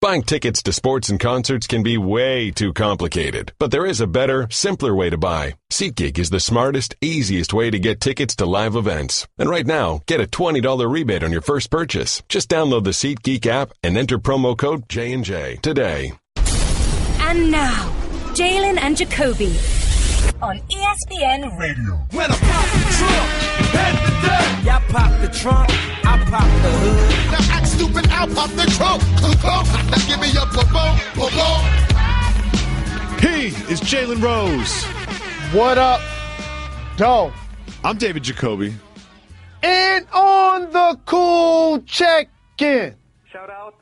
Buying tickets to sports and concerts can be way too complicated, but there is a better, simpler way to buy. SeatGeek is the smartest, easiest way to get tickets to live events. And right now, get a $20 rebate on your first purchase. Just download the SeatGeek app and enter promo code J&J today. And now, Jalen and Jacoby on ESPN Radio. When I pop the trunk, head to death. Y'all pop the trunk, I pop the hood. Now act stupid, I'll pop the trunk. Now give me a boom. He is Jalen Rose. What up, Doe? I'm David Jacoby. And on the cool check-in. Shout out.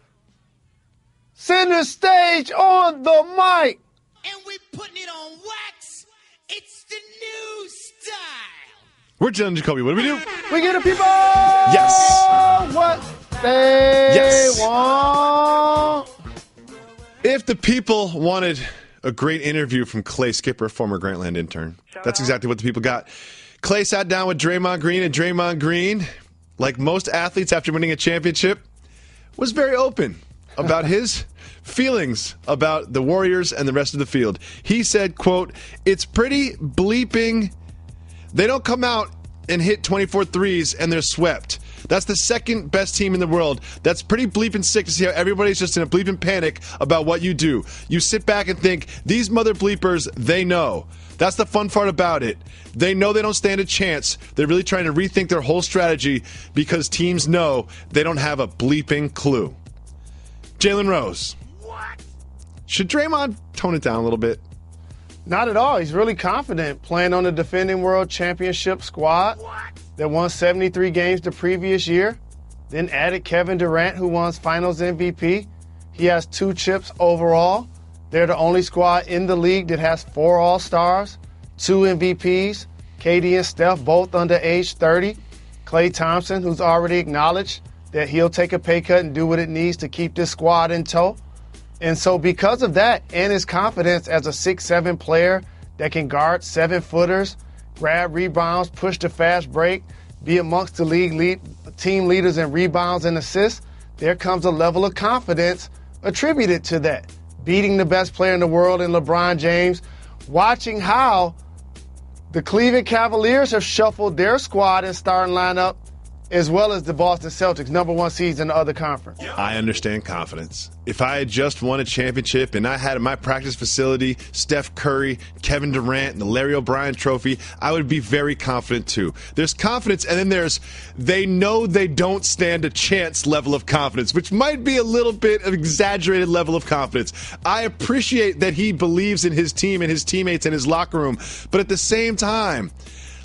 Center stage on the mic. And we putting it on wax. It's the new style. We're Jalen Jacoby. What do we do? We give the people Yes. what they want. If the people wanted a great interview from Clay Skipper, former Grantland intern, that's exactly what the people got. Clay sat down with Draymond Green, and Draymond Green, like most athletes after winning a championship, was very open about his feelings about the Warriors and the rest of the field. He said, quote, "It's pretty bleeping. They don't come out and hit 24 threes and they're swept. That's the second best team in the world. That's pretty bleeping sick to see how everybody's just in a bleeping panic about what you do. You sit back and think, these mother bleepers, they know. That's the fun part about it. They know they don't stand a chance. They're really trying to rethink their whole strategy because teams know they don't have a bleeping clue." Jalen Rose. What? Should Draymond tone it down a little bit? Not at all. He's really confident playing on the defending world championship squad that won 73 games the previous year, then added Kevin Durant, who won Finals MVP. He has 2 chips overall. They're the only squad in the league that has 4 All-Stars, 2 MVPs, KD and Steph both under age 30, Klay Thompson, who's already acknowledged that he'll take a pay cut and do what it needs to keep this squad in tow. And so because of that and his confidence as a 6'7" player that can guard 7-footers, grab rebounds, push the fast break, be amongst the team leaders in rebounds and assists, there comes a level of confidence attributed to that. Beating the best player in the world in LeBron James, watching how the Cleveland Cavaliers have shuffled their squad and starting lineup, as well as the Boston Celtics, number 1 seeds in the other conference. I understand confidence. If I had just won a championship and I had in my practice facility Steph Curry, Kevin Durant, and the Larry O'Brien trophy, I would be very confident too. There's confidence, and then there's they know they don't stand a chance level of confidence, which might be a little bit of exaggerated level of confidence. I appreciate that he believes in his team and his teammates and his locker room, but at the same time,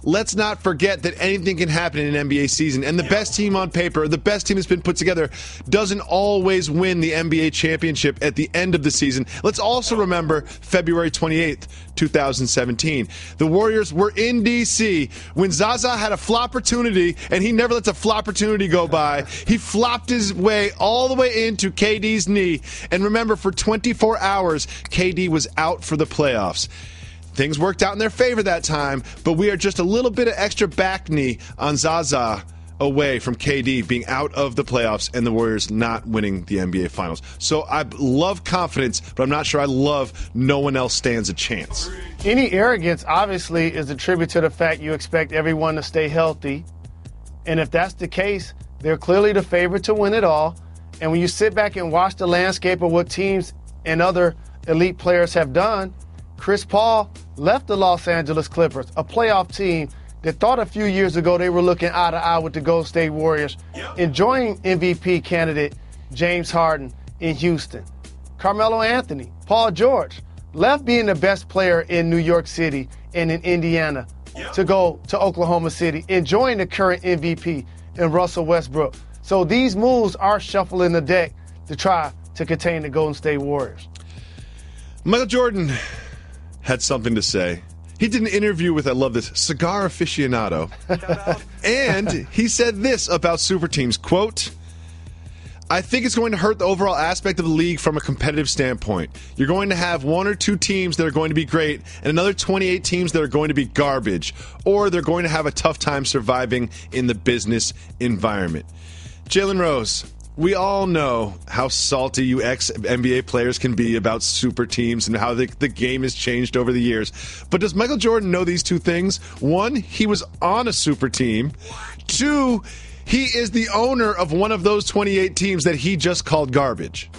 let's not forget that anything can happen in an NBA season. And the best team on paper, the best team that's been put together, doesn't always win the NBA championship at the end of the season. Let's also remember February 28th, 2017. The Warriors were in D.C. when Zaza had a flop-portunity, and he never lets a flop-portunity go by. He flopped his way all the way into KD's knee. And remember, for 24 hours, KD was out for the playoffs. Things worked out in their favor that time, but we are just a little bit of extra back knee on Zaza away from KD being out of the playoffs and the Warriors not winning the NBA Finals. So I love confidence, but I'm not sure I love no one else stands a chance. Any arrogance, obviously, is attributed to the fact you expect everyone to stay healthy. And if that's the case, they're clearly the favorite to win it all. And when you sit back and watch the landscape of what teams and other elite players have done, Chris Paul left the Los Angeles Clippers, a playoff team that thought a few years ago they were looking eye to eye with the Golden State Warriors, enjoying MVP candidate James Harden in Houston. Carmelo Anthony, Paul George, left being the best player in New York City and in Indiana to go to Oklahoma City, enjoying the current MVP in Russell Westbrook. So these moves are shuffling the deck to try to contain the Golden State Warriors. Michael Jordan had something to say. He did an interview with, I love this, Cigar Aficionado. And he said this about super teams, quote, "I think it's going to hurt the overall aspect of the league from a competitive standpoint. You're going to have 1 or 2 teams that are going to be great and another 28 teams that are going to be garbage, or they're going to have a tough time surviving in the business environment." Jalen Rose, We all know how salty you ex-NBA players can be about super teams and how the game has changed over the years. But does Michael Jordan know these two things? One, he was on a super team. Two, he is the owner of one of those 28 teams that he just called garbage.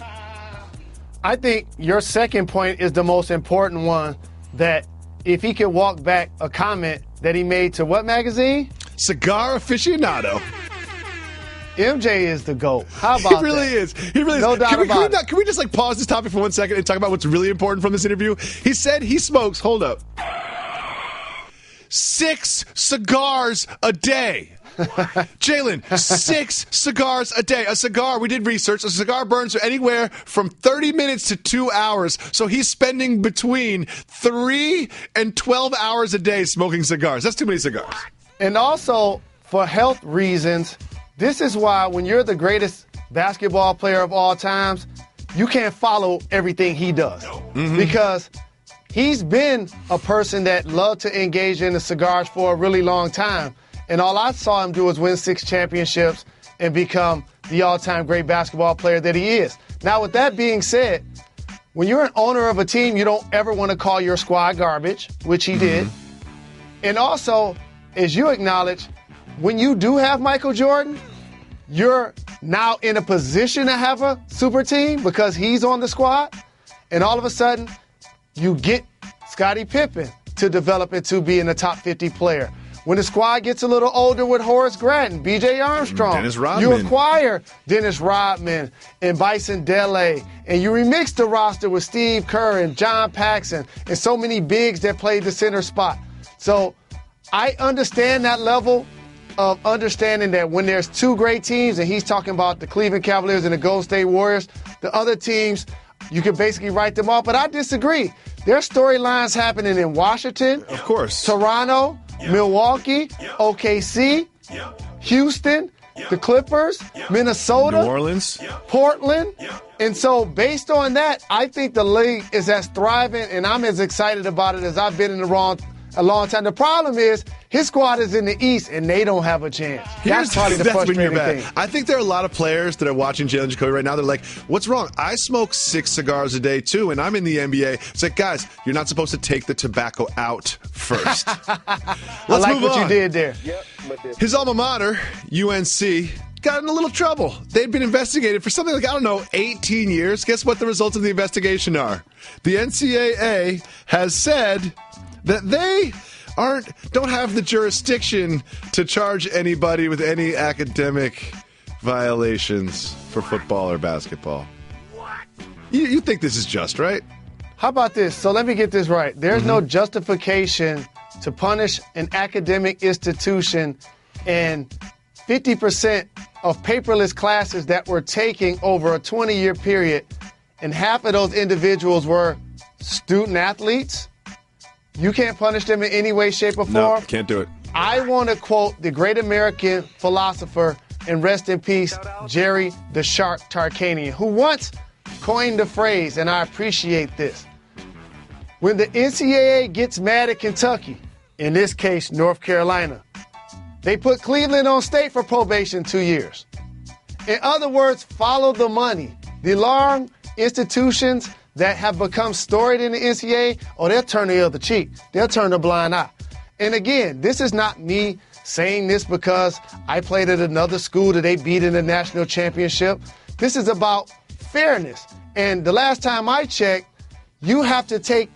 I think your second point is the most important one, that if he could walk back a comment that he made to what magazine? Cigar Aficionado. MJ is the GOAT. How about that? He really is. He really no is. doubt about it. Can we just pause this topic for 1 second and talk about what's really important from this interview? He said he smokes, hold up, 6 cigars a day. Jalen, 6 cigars a day. A cigar, we did research, a cigar burns anywhere from 30 minutes to 2 hours. So he's spending between 3 and 12 hours a day smoking cigars. That's too many cigars. And also, for health reasons, this is why when you're the greatest basketball player of all times, you can't follow everything he does. Mm-hmm. Because he's been a person that loved to engage in the cigars for a really long time. And all I saw him do was win 6 championships and become the all-time great basketball player that he is. Now, with that being said, when you're an owner of a team, you don't ever want to call your squad garbage, which he did. And also, as you acknowledge, when you do have Michael Jordan, you're now in a position to have a super team because he's on the squad. And all of a sudden, you get Scottie Pippen to develop into being a top 50 player. When the squad gets a little older with Horace Grant, B.J. Armstrong, Dennis Rodman. You acquire Dennis Rodman and Bison Dele, and you remix the roster with Steve Kerr and John Paxson and so many bigs that played the center spot. So I understand that level of understanding that when there's 2 great teams, and he's talking about the Cleveland Cavaliers and the Golden State Warriors, the other teams, you can basically write them off. But I disagree. There's storylines happening in Washington, of course, Toronto, Milwaukee, OKC, Houston, the Clippers, Minnesota, New Orleans, Portland. And so based on that, I think the league is as thriving, and I'm as excited about it as I've been in a long time. The problem is his squad is in the East, and they don't have a chance. That's probably the frustrating thing. I think there are a lot of players that are watching Jalen Jacoby right now. They're like, what's wrong? I smoke 6 cigars a day, too, and I'm in the NBA. It's like, guys, you're not supposed to take the tobacco out first. I like what you did there. His alma mater, UNC, got in a little trouble. They'd been investigated for something like, 18 years. Guess what the results of the investigation are? The NCAA has said that they don't have the jurisdiction to charge anybody with any academic violations for football or basketball. You think this is just, right? How about this? So let me get this right. There's no justification to punish an academic institution and 50% of paperless classes that we're taking over a 20-year period, and half of those individuals were student athletes. You can't punish them in any way, shape, or form. No, can't do it. I want to quote the great American philosopher, and rest in peace, Jerry the Shark Tarkanian, who once coined the phrase, and I appreciate this. When the NCAA gets mad at Kentucky, in this case, North Carolina, they put Cleveland on state for probation 2 years. In other words, follow the money. The long institutions that have become storied in the NCAA, they'll turn the other cheek. They'll turn a blind eye. And again, this is not me saying this because I played at another school that they beat in the national championship. This is about fairness. And the last time I checked, you have to take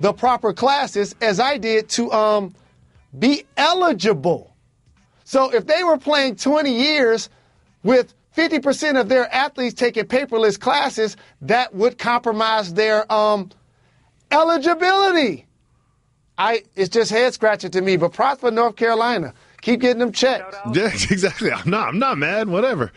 the proper classes, as I did, to be eligible. So if they were playing 20 years with 50% of their athletes taking paperless classes, that would compromise their eligibility. It's just head scratching to me, but props for North Carolina. Keep getting them checked. Yeah, exactly. I'm not mad. Whatever.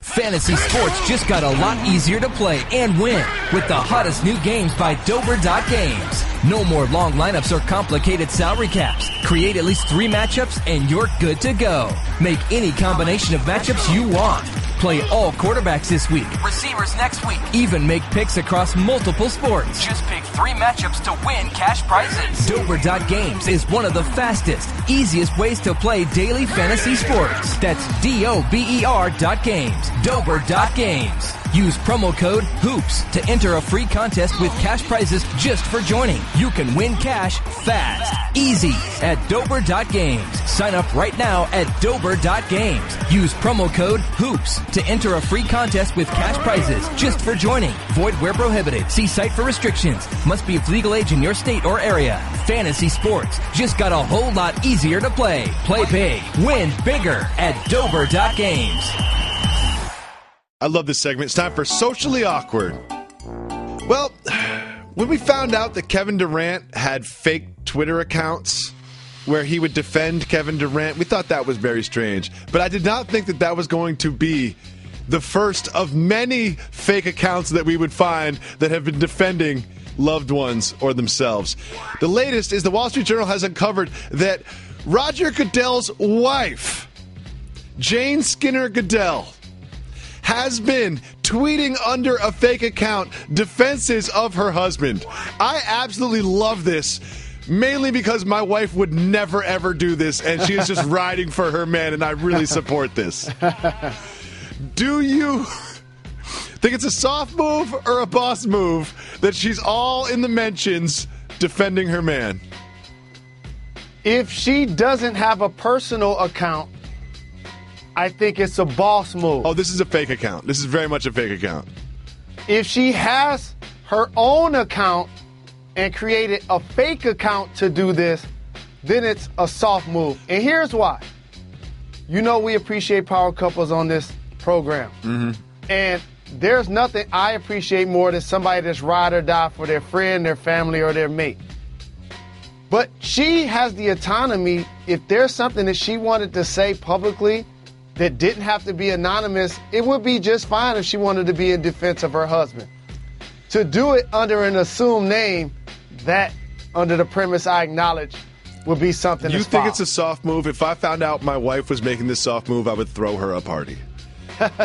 Fantasy sports just got a lot easier to play and win with the hottest new games by Dover.Games. No more long lineups or complicated salary caps. Create at least 3 matchups and you're good to go. Make any combination of matchups you want. Play all quarterbacks this week, receivers next week. Even make picks across multiple sports. Just pick 3 matchups to win cash prizes. Dober.games is one of the fastest, easiest ways to play daily fantasy sports. That's DOBER.games. Dober.games. Use promo code HOOPS to enter a free contest with cash prizes just for joining. You can win cash fast, easy at Dober.games. Sign up right now at Dober.games. Use promo code HOOPS to enter a free contest with cash prizes just for joining. Void where prohibited. See site for restrictions. Must be of legal age in your state or area. Fantasy sports just got a whole lot easier to play. Play big, win bigger at Dober.games. I love this segment. It's time for Socially Awkward. Well, when we found out that Kevin Durant had fake Twitter accounts where he would defend Kevin Durant, we thought that was very strange. But I did not think that that was going to be the first of many fake accounts that we would find that have been defending loved ones or themselves. The latest is the Wall Street Journal has uncovered that Roger Goodell's wife, Jane Skinner Goodell, has been tweeting under a fake account defenses of her husband. I absolutely love this, mainly because my wife would never, ever do this, and she is just riding for her man, and I really support this. Do you think it's a soft move or a boss move that she's all in the mentions defending her man? If she doesn't have a personal account, I think it's a boss move. Oh, this is a fake account. This is very much a fake account. If she has her own account and created a fake account to do this, then it's a soft move. And here's why. You know we appreciate power couples on this program. Mm-hmm. And there's nothing I appreciate more than somebody that's ride or die for their friend, their family, or their mate. But she has the autonomy. If there's something that she wanted to say publicly that didn't have to be anonymous, it would be just fine if she wanted to be in defense of her husband. To do it under an assumed name, that, under the premise I acknowledge, would be something You that's think foul. it's a soft move? If I found out my wife was making this soft move, I would throw her a party.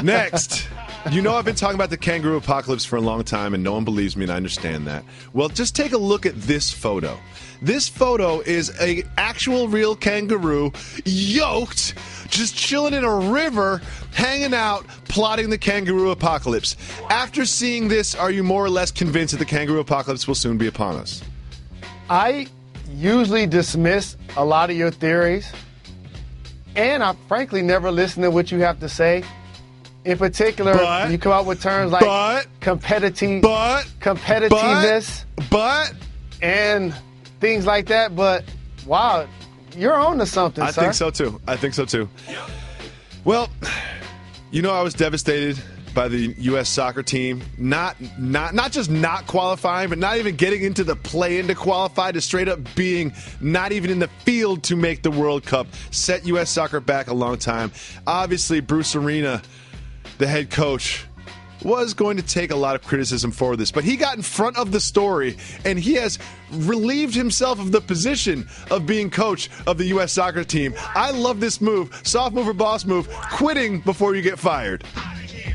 Next. You know I've been talking about the kangaroo apocalypse for a long time, and no one believes me, and I understand that. Well, just take a look at this photo. This photo is an actual real kangaroo, yoked, just chilling in a river, hanging out, plotting the kangaroo apocalypse. After seeing this, are you more or less convinced that the kangaroo apocalypse will soon be upon us? I usually dismiss a lot of your theories, and I frankly never listen to what you have to say. In particular, when you come out with terms like competitiveness, and things like that. But wow, you're on to something, I sir. think so too. Well, you know I was devastated by the U.S. soccer team not just not qualifying, but not even getting into the play-in to qualify, to straight up being not even in the field to make the World Cup. Set U.S. soccer back a long time. Obviously, Bruce Arena, the head coach, was going to take a lot of criticism for this, but he got in front of the story, and he has relieved himself of the position of being coach of the U.S. soccer team. I love this move. Soft move or boss move. Quitting before you get fired.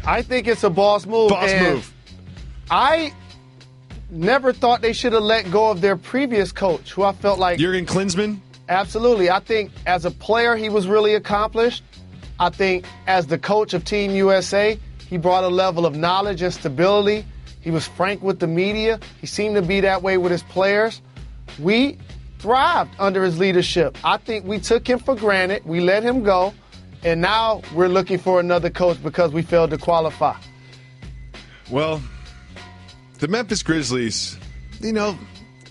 I think it's a boss move. I never thought they should have let go of their previous coach, who I felt like... Jurgen Klinsmann? Absolutely. I think as a player, he was really accomplished. I think as the coach of Team USA, he brought a level of knowledge and stability. He was frank with the media. He seemed to be that way with his players. We thrived under his leadership. I think we took him for granted. We let him go. And now we're looking for another coach because we failed to qualify. Well, the Memphis Grizzlies, you know,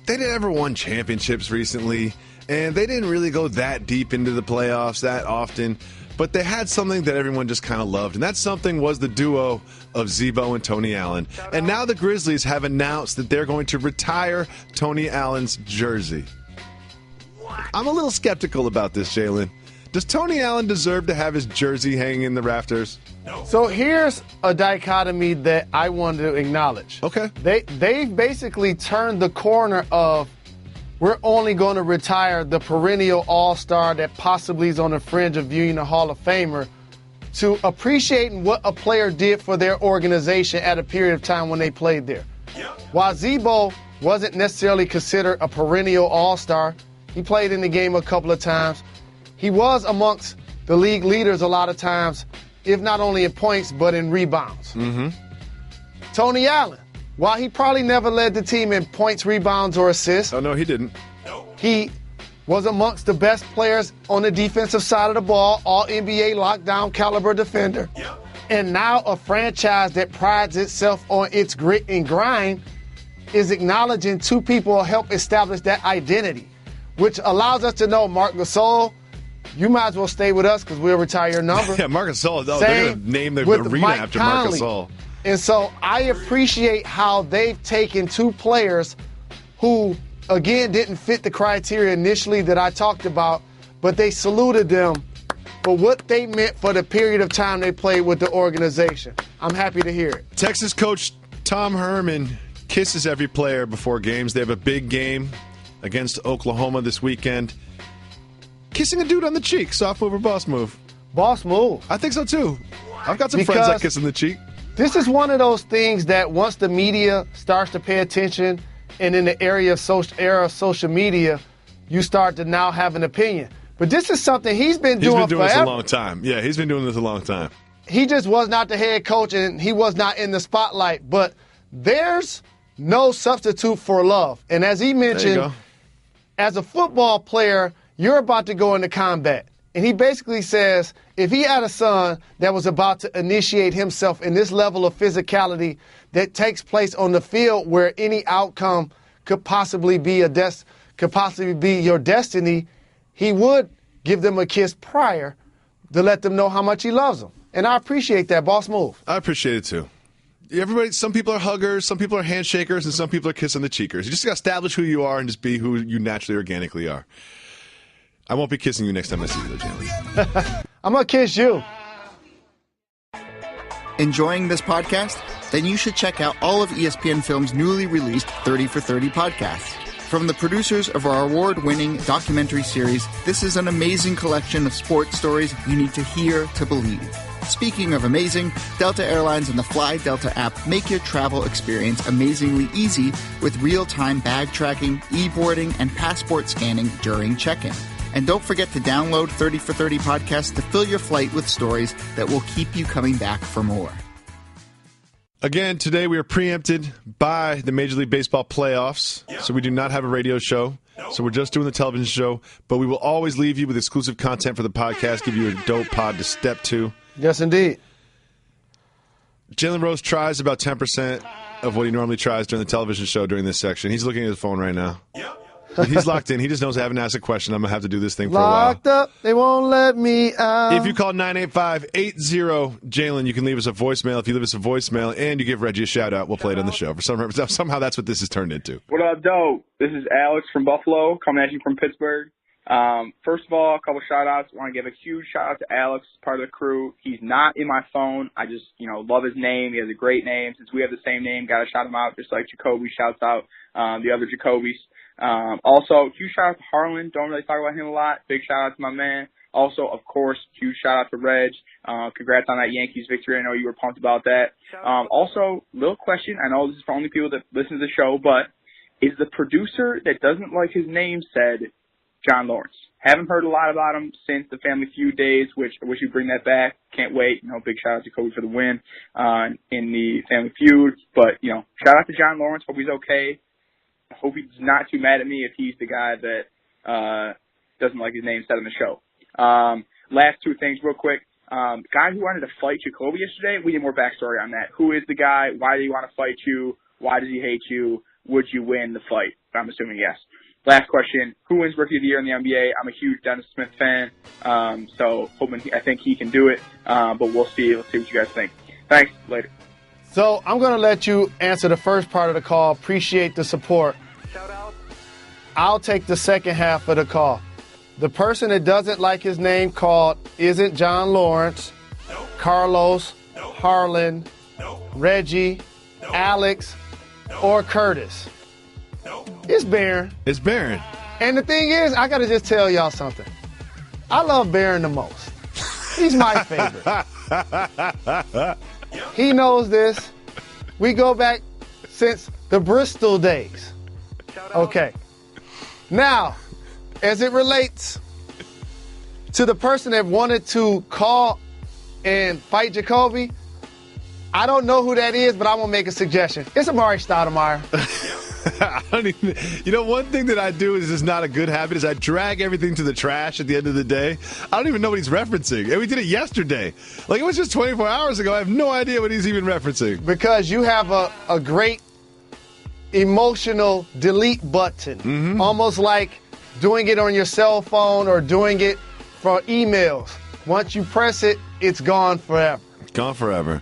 they didn't ever won championships recently, and they didn't really go that deep into the playoffs that often. But they had something that everyone just kind of loved, and that something was the duo of Zebo and Tony Allen. And now the Grizzlies have announced that they're going to retire Tony Allen's jersey. I'm a little skeptical about this, Jalen. Does Tony Allen deserve to have his jersey hanging in the rafters? No. So here's a dichotomy that I wanted to acknowledge. Okay. They've basically turned the corner of we're only going to retire the perennial all-star that possibly is on the fringe of being a Hall of Famer to appreciating what a player did for their organization at a period of time when they played there. While Zebo wasn't necessarily considered a perennial all-star, he played in the game a couple of times. He was amongst the league leaders a lot of times, if not only in points, but in rebounds. Tony Allen, while he probably never led the team in points, rebounds, or assists. Oh, no, he didn't. He was amongst the best players on the defensive side of the ball, all NBA lockdown caliber defender. And now a franchise that prides itself on its grit and grind is acknowledging two people help establish that identity, which allows us to know, Marc Gasol, you might as well stay with us because we'll retire your number. Yeah, Marc Gasol. Oh, they're going to name the arena after Marc Gasol. And so I appreciate how they've taken two players who, again, didn't fit the criteria initially that I talked about, but they saluted them for what they meant for the period of time they played with the organization. I'm happy to hear it. Texas coach Tom Herman kisses every player before games. They have a big game against Oklahoma this weekend. Kissing a dude on the cheek, soft move or boss move? Boss move. I think so, too. I've got some friends that kiss in the cheek. This is one of those things that once the media starts to pay attention, and in the era of social media, you start to now have an opinion. But this is something he's been doing forever. He's been doing this a long time. Yeah, he's been doing this a long time. He just was not the head coach, and he was not in the spotlight. But there's no substitute for love. And as he mentioned, as a football player, you're about to go into combat. And he basically says if he had a son that was about to initiate himself in this level of physicality that takes place on the field where any outcome could possibly be your destiny, he would give them a kiss prior to let them know how much he loves them. And I appreciate that, boss move. I appreciate it, too. Everybody, some people are huggers, some people are handshakers, and some people are kissing the cheekers. You just got to establish who you are and just be who you naturally, organically are. I won't be kissing you next time I see you, though, Jalen. I'm going to kiss you. Enjoying this podcast? Then you should check out all of ESPN Film's newly released 30 for 30 podcasts. From the producers of our award-winning documentary series, this is an amazing collection of sports stories you need to hear to believe. Speaking of amazing, Delta Airlines and the Fly Delta app make your travel experience amazingly easy with real-time bag tracking, e-boarding, and passport scanning during check-in. And don't forget to download 30 for 30 podcasts to fill your flight with stories that will keep you coming back for more. Again, today we are preempted by the Major League Baseball playoffs, so we do not have a radio show. So we're just doing the television show, but we will always leave you with exclusive content for the podcast, give you a dope pod to step to. Yes, indeed. Jalen Rose tries about 10% of what he normally tries during the television show during this section. He's looking at his phone right now. He's locked in. He just knows I haven't asked a question. I'm going to have to do this thing for a while. Locked up. They won't let me out. If you call 985-80-JALEN, you can leave us a voicemail. If you leave us a voicemail and you give Reggie a shout-out, we'll play it on the show. For somehow that's what this has turned into. What up, dope? This is Alex from Buffalo, coming at you from Pittsburgh. First of all, a couple shout-outs. I want to give a huge shout-out to Alex, part of the crew. He's not in my phone. I just, love his name. He has a great name. Since we have the same name, got to shout him out, just like Jacoby shouts out the other Jacobys. Also, huge shout out to Harlan. Don't really talk about him a lot. Big shout out to my man. Also, of course, huge shout out to Reg. Congrats on that Yankees victory. I know you were pumped about that. Also, little question. I know this is for only people that listen to the show, but is the producer that doesn't like his name said John Lawrence? Haven't heard a lot about him since the Family Feud days, which I wish you'd bring that back. Can't wait. Big shout out to Kobe for the win in the Family Feud. But, shout out to John Lawrence. Hope he's okay. I hope he's not too mad at me if he's the guy that doesn't like his name said on the show. Last two things real quick. Guy who wanted to fight Jacoby yesterday, we need more backstory on that. Who is the guy? Why did he want to fight you? Why does he hate you? Would you win the fight? I'm assuming yes. Last question. Who wins Rookie of the Year in the NBA? I'm a huge Dennis Smith fan, so I think he can do it, but we'll see. Let's see what you guys think. Thanks. Later. So I'm going to let you answer the first part of the call. Appreciate the support. Shout out. I'll take the second half of the call. The person that doesn't like his name called isn't John Lawrence, Carlos, Harlan, Reggie, Alex, or Curtis. It's Barron. It's Barron. And the thing is, I got to just tell y'all something. I love Barron the most. He's my favorite. He knows this. We go back since the Bristol days. Okay. Now, as it relates to the person that wanted to call and fight Jacoby, I don't know who that is, but I'm going to make a suggestion. It's Amari Stoudemire. I don't even, one thing that I do is not a good habit is I drag everything to the trash at the end of the day. I don't even know what he's referencing. And we did it yesterday. Like, it was just 24 hours ago. I have no idea what he's even referencing. Because you have a great emotional delete button. Almost like doing it on your cell phone or doing it for emails. Once you press it, it's gone forever. Gone forever.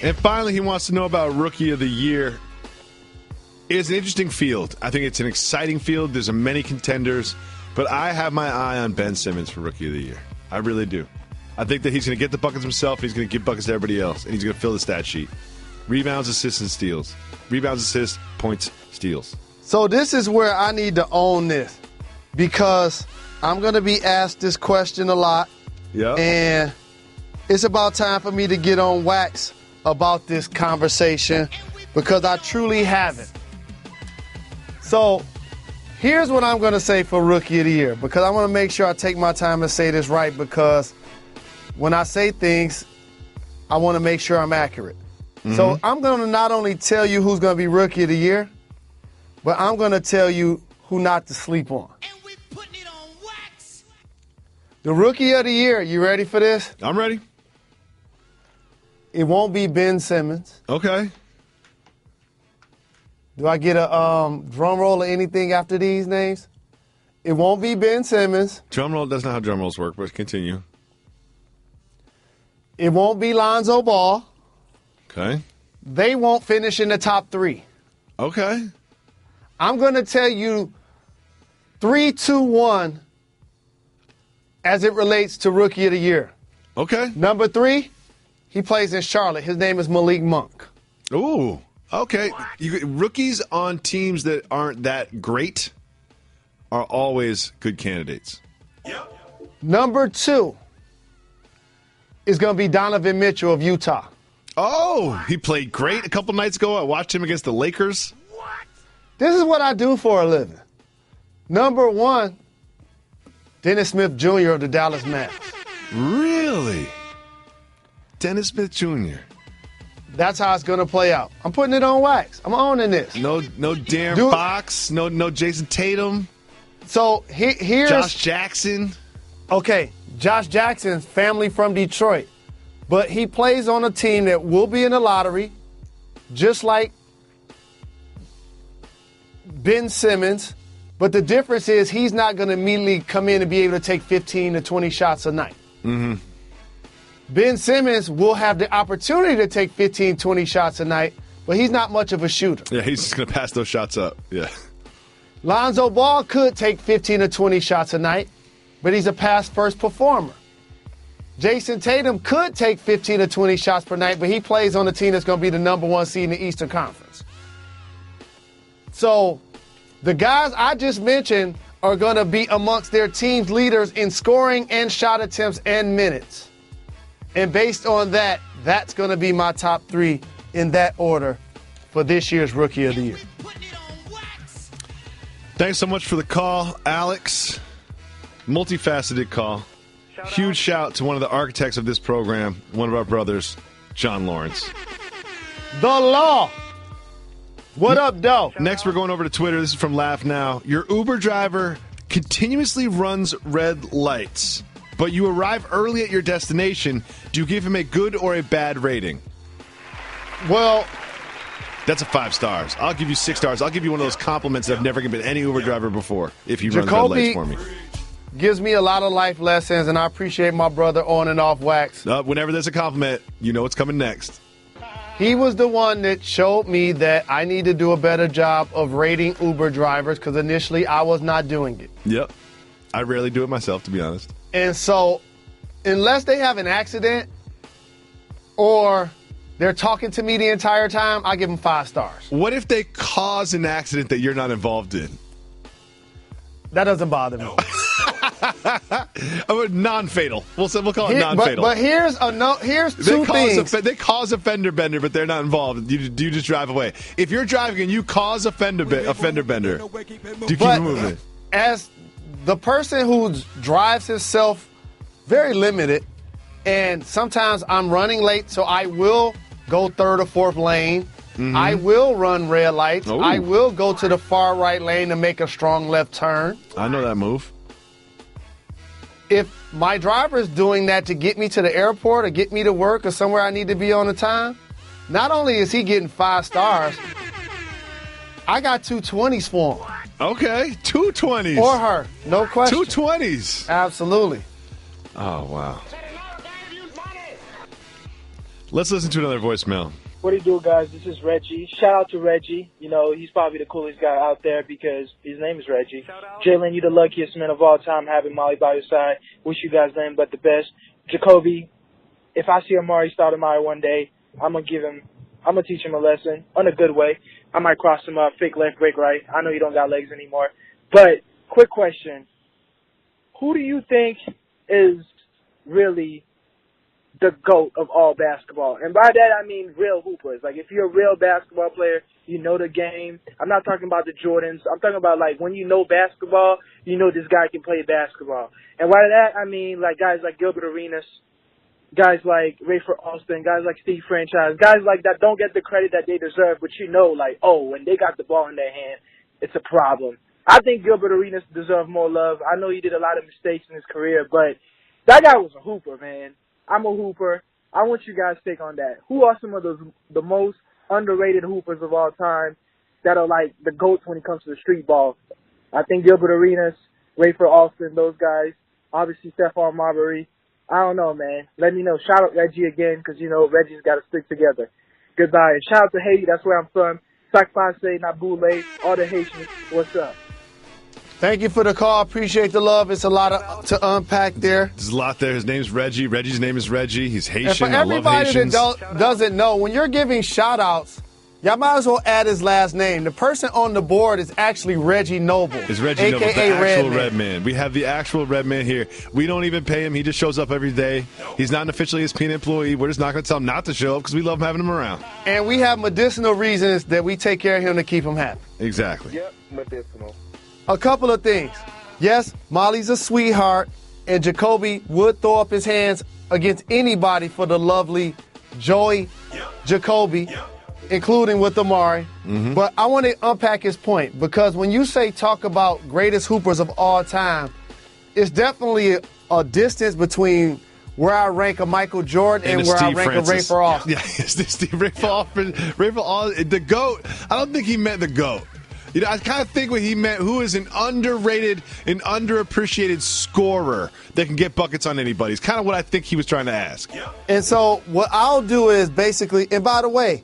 And finally, he wants to know about Rookie of the Year. It's an interesting field. I think it's an exciting field. There's many contenders, but I have my eye on Ben Simmons for Rookie of the Year. I really do. I think that he's going to get the buckets himself, and he's going to give buckets to everybody else, and he's going to fill the stat sheet. Rebounds, assists, and steals. Rebounds, assists, points, steals. So this is where I need to own this because I'm going to be asked this question a lot, and it's about time for me to get on wax about this conversation because I truly haven't. So here's what I'm going to say for Rookie of the Year because I want to make sure I take my time and say this right because when I say things, I want to make sure I'm accurate. So I'm going to not only tell you who's going to be Rookie of the Year, but I'm going to tell you who not to sleep on. And we putting it on wax. The Rookie of the Year, you ready for this? I'm ready. It won't be Ben Simmons. Okay. Do I get a drum roll or anything after these names? It won't be Ben Simmons. Drum roll, that's not how drum rolls work, but continue. It won't be Lonzo Ball. Okay. They won't finish in the top 3. Okay. I'm going to tell you 3, 2, 1 as it relates to Rookie of the Year. Okay. Number 3, he plays in Charlotte. His name is Malik Monk. Ooh. Okay. Rookies on teams that aren't that great are always good candidates. Yep. Number 2 is going to be Donovan Mitchell of Utah. Oh, he played great a couple nights ago. I watched him against the Lakers. What? This is what I do for a living. Number 1, Dennis Smith Jr. of the Dallas Mavericks. Really? Dennis Smith Jr. That's how it's going to play out. I'm putting it on wax. I'm owning this. No Darren Fox. No Jason Tatum. So here's Josh Jackson. Okay, Josh Jackson's family from Detroit. But he plays on a team that will be in the lottery, just like Ben Simmons. But the difference is he's not going to immediately come in and be able to take 15 to 20 shots a night. Ben Simmons will have the opportunity to take 15, 20 shots a night, but he's not much of a shooter. Yeah, he's just going to pass those shots up. Yeah. Lonzo Ball could take 15 to 20 shots a night, but he's a pass-first performer. Jason Tatum could take 15 to 20 shots per night, but he plays on a team that's going to be the number 1 seed in the Eastern Conference. So the guys I just mentioned are going to be amongst their team's leaders in scoring and shot attempts and minutes. And based on that, that's going to be my top 3 in that order for this year's Rookie of the Year. Thanks so much for the call, Alex. Multifaceted call. Huge shout to one of the architects of this program, one of our brothers, John Lawrence. The Law. What up, Doe? Next, we're going over to Twitter. This is from Laugh Now. Your Uber driver continuously runs red lights, but you arrive early at your destination. Do you give him a good or a bad rating? Well, that's a 5 stars. I'll give you 6 stars. I'll give you one of those compliments that I've never given any Uber driver before if he runs red lights for me. Gives me a lot of life lessons, and I appreciate my brother on and off wax. Whenever there's a compliment, you know what's coming next. He was the one that showed me that I need to do a better job of rating Uber drivers because initially I was not doing it. Yep. I rarely do it myself, to be honest. And so unless they have an accident or they're talking to me the entire time, I give them 5 stars. What if they cause an accident that you're not involved in? That doesn't bother me. Non-fatal. We'll call it non-fatal. But here's two things. They cause a fender bender, but they're not involved. You just drive away. If you're driving and you cause a fender bender, do you keep it moving? As the person who drives himself very limited, and sometimes I'm running late, so I will go 3rd or 4th lane. Mm-hmm. I will run red lights. Ooh. I will go to the far right lane to make a strong left turn. I know that move. If my driver is doing that to get me to the airport or get me to work or somewhere I need to be on the time, not only is he getting 5 stars, I got 2 20s for him. Okay, 2 20s. Or her, no question. 2 20s. Absolutely. Oh, wow. Let's listen to another voicemail. What do you do, guys? This is Reggie. Shout out to Reggie. You know, he's probably the coolest guy out there because his name is Reggie. Jalen, you're the luckiest man of all time having Molly by your side. Wish you guys nothing but the best. Jacoby, if I see Amari Stoudemire one day, I'm going to teach him a lesson in a good way. I might cross him up, fake left, break right. I know you don't got legs anymore. But, quick question. Who do you think is really the GOAT of all basketball? And by that, I mean real hoopers. Like, if you're a real basketball player, you know the game. I'm not talking about the Jordans. I'm talking about, like, when you know basketball, you know this guy can play basketball. And by that, I mean, like, guys like Gilbert Arenas, guys like Rayford Alston, guys like Steve Franchise, guys like that don't get the credit that they deserve, but you know, like, oh, when they got the ball in their hand, it's a problem. I think Gilbert Arenas deserves more love. I know he did a lot of mistakes in his career, but that guy was a hooper, man. I'm a hooper. I want you guys to take on that. Who are some of the most underrated hoopers of all time that are like the GOATs when it comes to the street ball? I think Gilbert Arenas, Rayford Alston, those guys. Obviously, Stephon Marbury. I don't know, man. Let me know. Shout out Reggie again because, you know, Reggie's got to stick together. Goodbye. And shout out to Haiti. That's where I'm from. Sakpase, Nabule, all the Haitians. What's up? Thank you for the call. Appreciate the love. It's a lot to unpack there. There's a lot there. His name's Reggie. Reggie's name is Reggie. He's Haitian. And for I love everybody Haitians. that doesn't know, when you're giving shout-outs, y'all might as well add his last name. The person on the board is actually Reggie Noble. It's Reggie Noble, the a.k.a. actual Red Man. We have the actual Red Man here. We don't even pay him. He just shows up every day. He's not an official ESPN employee. We're just not going to tell him not to show up because we love having him around. And we have medicinal reasons that we take care of him to keep him happy. Exactly. Yep, medicinal. A couple of things. Yes, Molly's a sweetheart, and Jacoby would throw up his hands against anybody for the lovely Joey Jacoby, including with Amari. Mm-hmm. But I want to unpack his point, because when you say talk about greatest hoopers of all time, it's definitely a distance between where I rank a Michael Jordan and where I rank a Rayford Alston. Yeah, Rayford Alston, the GOAT. I don't think he meant the GOAT. You know, I kind of think what he meant, who is an underrated and underappreciated scorer that can get buckets on anybody. It's kind of what I think he was trying to ask. And so what I'll do is basically, and by the way,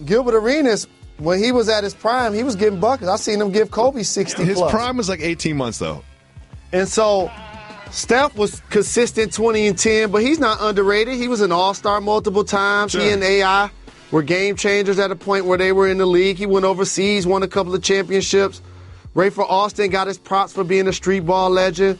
Gilbert Arenas, when he was at his prime, he was getting buckets. I seen him give Kobe 60 His plus. prime was like 18 months, though. And so Steph was consistent 20 and 10, but he's not underrated. He was an all-star multiple times. Sure. He and AI were game changers at a point where they were in the league. He went overseas, won a couple of championships. Rayford Alston got his props for being a street ball legend.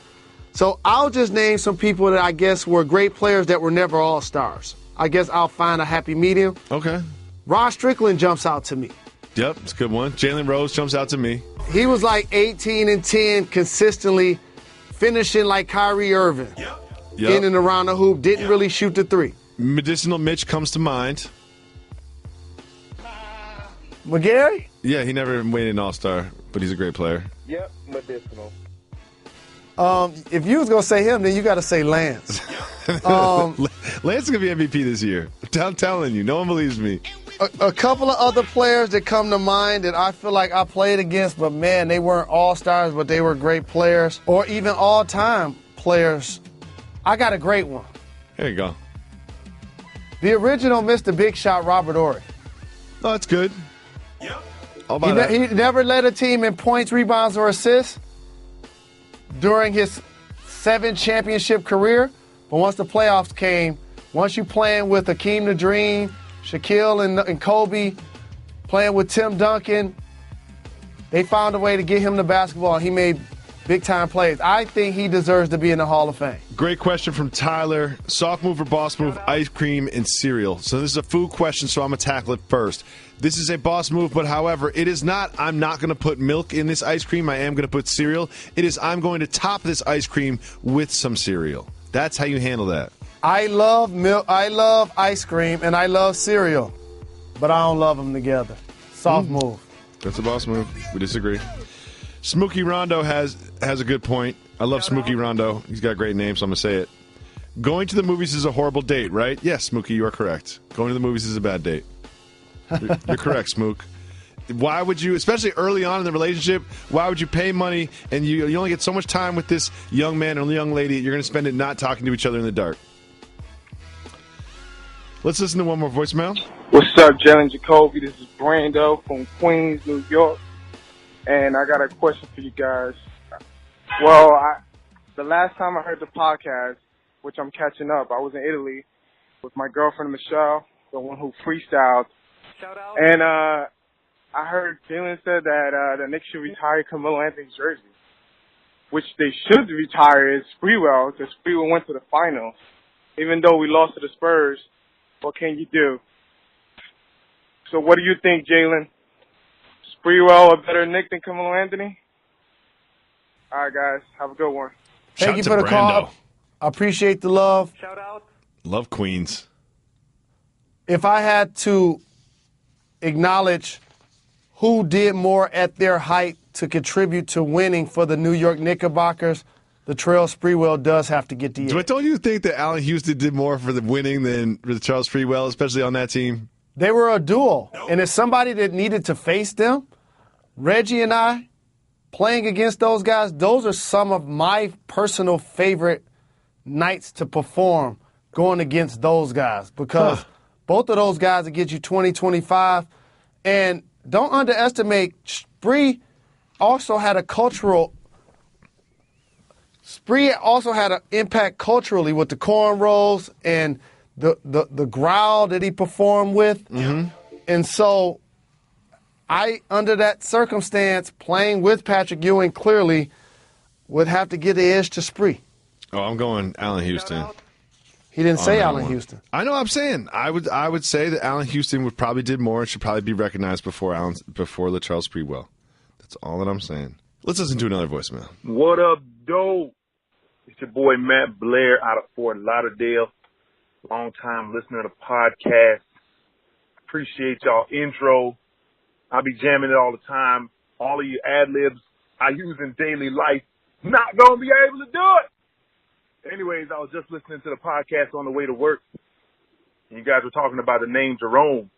So I'll just name some people that I guess were great players that were never all-stars. I guess I'll find a happy medium. Okay. Rod Strickland jumps out to me. Yep, it's a good one. Jalen Rose jumps out to me. He was like 18 and 10 consistently, finishing like Kyrie Irving. Yep. In and around the hoop, didn't really shoot the three. Medicinal Mitch comes to mind. McGarry? Yeah, he never made an all-star, but he's a great player. Yep, medicinal. If you was going to say him, then you got to say Lance. Lance is going to be MVP this year. I'm telling you. No one believes me. A couple of other players that come to mind that I feel like I played against, but, man, they weren't all-stars, but they were great players, or even all-time players. I got a great one. There you go. The original Mr. Big Shot, Robert Horry. Oh, that's good. He never led a team in points, rebounds, or assists during his 7-championship career. But once the playoffs came, once you playing with Akeem the Dream Shaquille and Kobe playing with Tim Duncan. They found a way to get him to basketball, and he made big-time plays. I think he deserves to be in the Hall of Fame. Great question from Tyler. Soft move or boss move, ice cream and cereal. So this is a food question, so I'm going to tackle it first. This is a boss move, but however, it is not, I'm not going to put milk in this ice cream. I am going to put cereal. It is, I'm going to top this ice cream with some cereal. That's how you handle that. I love milk. I love ice cream, and I love cereal, but I don't love them together. Soft move. That's a boss move. We disagree. Smokey Rondo has a good point. I love Smokey Rondo. He's got a great name, so I'm going to say it. Going to the movies is a horrible date, right? Yes, Smokey, you are correct. Going to the movies is a bad date. You're correct, Smook. Why would you, especially early on in the relationship, why would you pay money and you only get so much time with this young man or young lady, you're going to spend it not talking to each other in the dark? Let's listen to one more voicemail. What's up, Jalen Jacoby? This is Brando from Queens, New York. And I got a question for you guys. Well, the last time I heard the podcast, which I'm catching up, I was in Italy with my girlfriend, Michelle, the one who freestyled. Shout out. And I heard Jalen said that the Knicks should retire Carmelo Anthony's jersey, which they should retire is Sprewell, because Sprewell went to the finals. Even though we lost to the Spurs, what can you do? So what do you think, Jalen? Sprewell a better Knick than Carmelo Anthony? All right, guys. Have a good one. Thank you for the call. I appreciate the love. Shout out. Love Queens. If I had to acknowledge who did more at their height to contribute to winning for the New York Knickerbockers, the Trail Sprewell does have to get the edge. But don't you think that Allen Houston did more for the winning than for the Charles Sprewell, especially on that team? They were a duo. And as somebody that needed to face them, Reggie and I, playing against those guys, those are some of my personal favorite nights to perform going against those guys, because both of those guys will get you 20, 25. And don't underestimate, Spree also had an impact culturally with the cornrows and the growl that he performed with. Mm-hmm. And so under that circumstance, playing with Patrick Ewing clearly would have to get the edge to Spree. Oh, I'm going Allen Houston. He didn't say Allen Houston. I know. I'm saying I would say that Allen Houston would probably did more and should probably be recognized before Latrell Sprewell. That's all that I'm saying. Let's listen to another voicemail. What up, dope? It's your boy Matt Blair out of Fort Lauderdale. Long time listener to the podcast. Appreciate y'all intro. I'll be jamming it all the time. All of your ad-libs I use in daily life. Not going to be able to do it. Anyways, I was just listening to the podcast on the way to work. And you guys were talking about the name Jerome.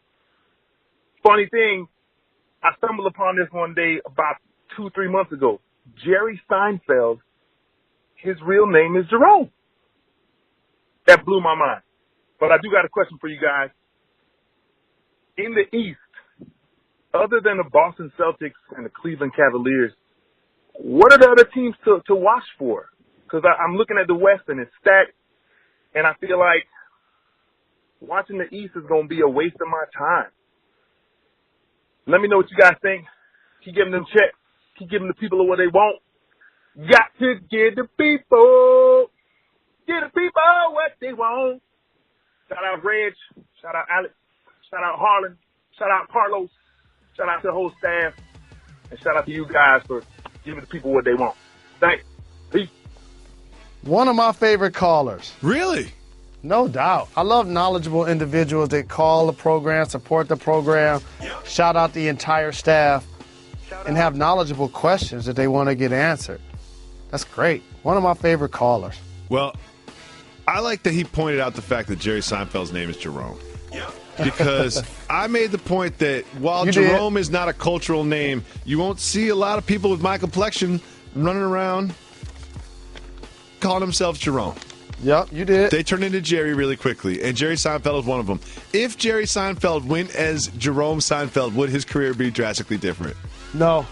Funny thing, I stumbled upon this one day about 2-3 months ago. Jerry Seinfeld, his real name is Jerome. That blew my mind. But I do got a question for you guys. In the East, other than the Boston Celtics and the Cleveland Cavaliers, what are the other teams to watch for? Because I'm looking at the West and it's stacked, and I feel like watching the East is going to be a waste of my time. Let me know what you guys think. Keep giving them checks. Keep giving the people what they want. Got to give the people what they want. Shout out Reg. Shout out Alex. Shout out Harlan. Shout out Carlos. Shout out to the whole staff. And shout out to you guys for giving the people what they want. Thanks. Peace. One of my favorite callers. Really? No doubt. I love knowledgeable individuals that call the program, support the program, shout out the entire staff, and have knowledgeable questions that they want to get answered. That's great. One of my favorite callers. Well, I like that he pointed out the fact that Jerry Seinfeld's name is Jerome. Because I made the point that while Jerome is not a cultural name, you won't see a lot of people with my complexion running around calling themselves Jerome. Yep, you did. They turned into Jerry really quickly, and Jerry Seinfeld was one of them. If Jerry Seinfeld went as Jerome Seinfeld, would his career be drastically different? No.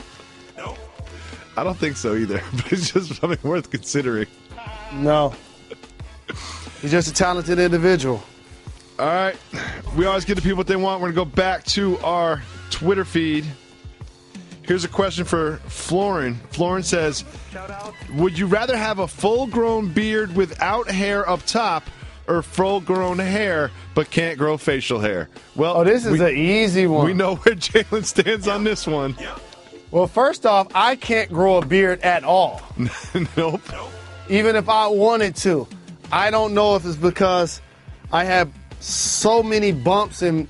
I don't think so either, but it's just something worth considering. No. He's just a talented individual. All right. We always give the people what they want. We're going to go back to our Twitter feed. Here's a question for Florin. Florin says, would you rather have a full-grown beard without hair up top or full-grown hair but can't grow facial hair? Well, this is an easy one. We know where Jalen stands on this one. Well, first off, I can't grow a beard at all. Nope. Even if I wanted to. I don't know if it's because I have so many bumps and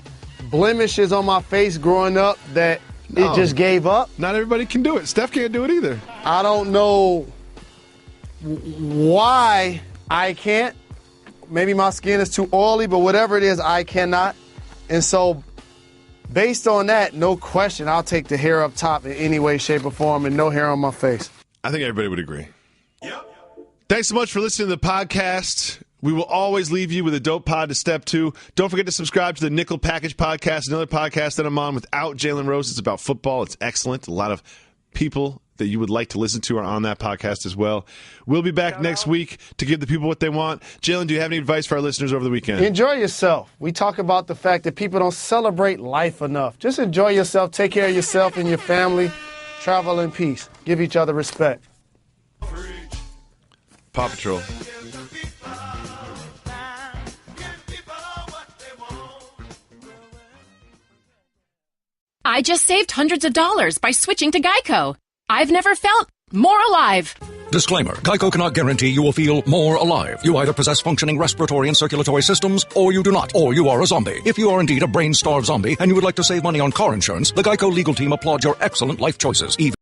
blemishes on my face growing up that it just gave up. Not everybody can do it. Steph can't do it either. I don't know why I can't. Maybe my skin is too oily, but whatever it is, I cannot. And so based on that, no question, I'll take the hair up top in any way, shape, or form and no hair on my face. I think everybody would agree. Thanks so much for listening to the podcast. We will always leave you with a dope pod to step to. Don't forget to subscribe to the Nickel Package Podcast, another podcast that I'm on without Jalen Rose. It's about football. It's excellent. A lot of people that you would like to listen to are on that podcast as well. We'll be back next week to give the people what they want. Jalen, do you have any advice for our listeners over the weekend? Enjoy yourself. We talk about the fact that people don't celebrate life enough. Just enjoy yourself. Take care of yourself and your family. Travel in peace. Give each other respect. Paw Patrol. I just saved hundreds of dollars by switching to Geico. I've never felt more alive. Disclaimer. Geico cannot guarantee you will feel more alive. You either possess functioning respiratory and circulatory systems, or you do not, or you are a zombie. If you are indeed a brain-starved zombie and you would like to save money on car insurance, the Geico legal team applauds your excellent life choices. Even